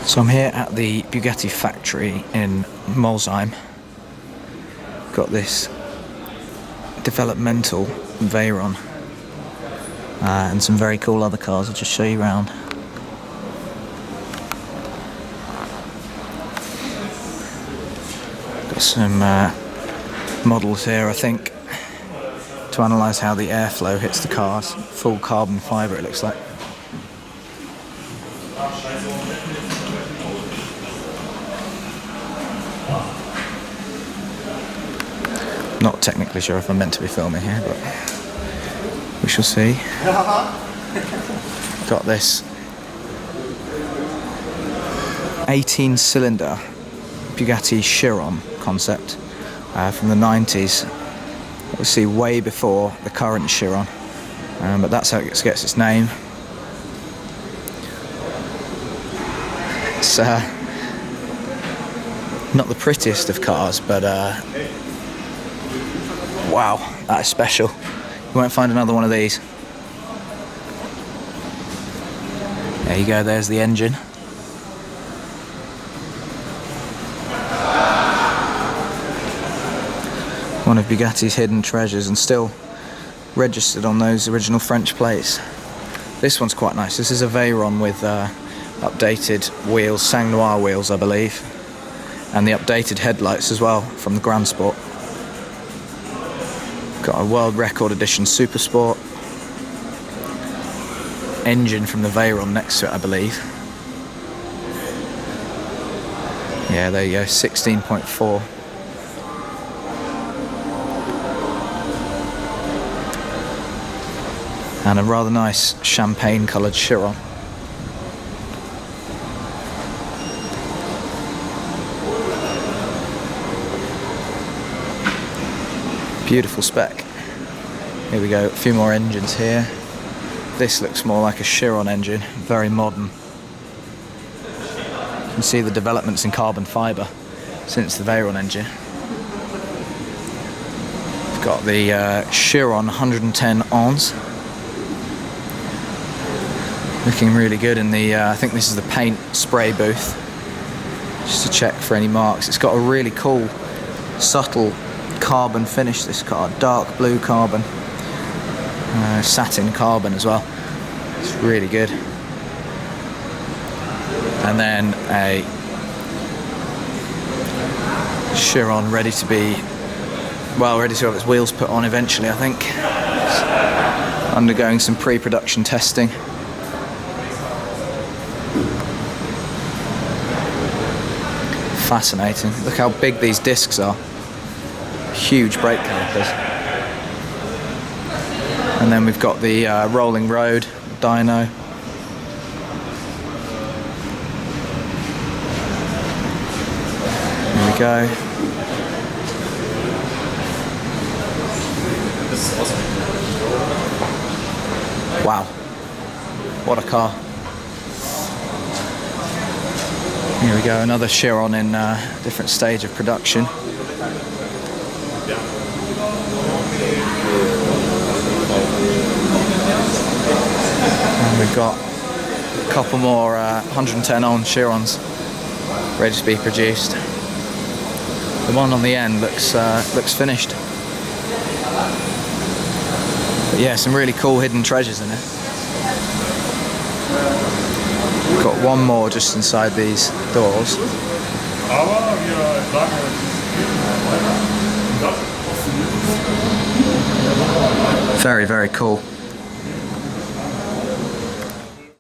So I'm here at the Bugatti factory in Molsheim. Got this developmental Veyron and some very cool other cars. I'll just show you around. Got some models here, I think, to analyse how the airflow hits the cars. Full carbon fibre, it looks like. Not technically sure if I'm meant to be filming here, but we shall see. Got this 18-cylinder Bugatti Chiron concept from the 90s. Obviously way before the current Chiron, but that's how it gets its name. It's not the prettiest of cars, but wow, that is special. You won't find another one of these. There you go, there's the engine. One of Bugatti's hidden treasures, and still registered on those original French plates. This one's quite nice. This is a Veyron with updated wheels, Sang Noir wheels, I believe, and the updated headlights as well from the Grand Sport. Got a World Record Edition Super Sport engine from the Veyron next to it, I believe. Yeah, there you go, 16.4. And a rather nice champagne coloured Chiron. Beautiful spec. Here we go, a few more engines here. This looks more like a Chiron engine, very modern. You can see the developments in carbon fibre since the Veyron engine. We've got the Chiron 110 ons. Looking really good in the, I think this is the paint spray booth, just to check for any marks. It's got a really cool, subtle carbon finish, this car, dark blue carbon, satin carbon as well. It's really good. And then a Chiron ready to have its wheels put on eventually, I think. It's undergoing some pre-production testing. Fascinating. Look how big these discs are. Huge brake calipers. And then we've got the rolling road dyno. Here we go. Wow. What a car. Here we go, another Chiron in a different stage of production. And we've got a couple more 110 on Chirons ready to be produced. The one on the end looks finished. But yeah, some really cool hidden treasures in it. Got one more just inside these doors. Very, very cool.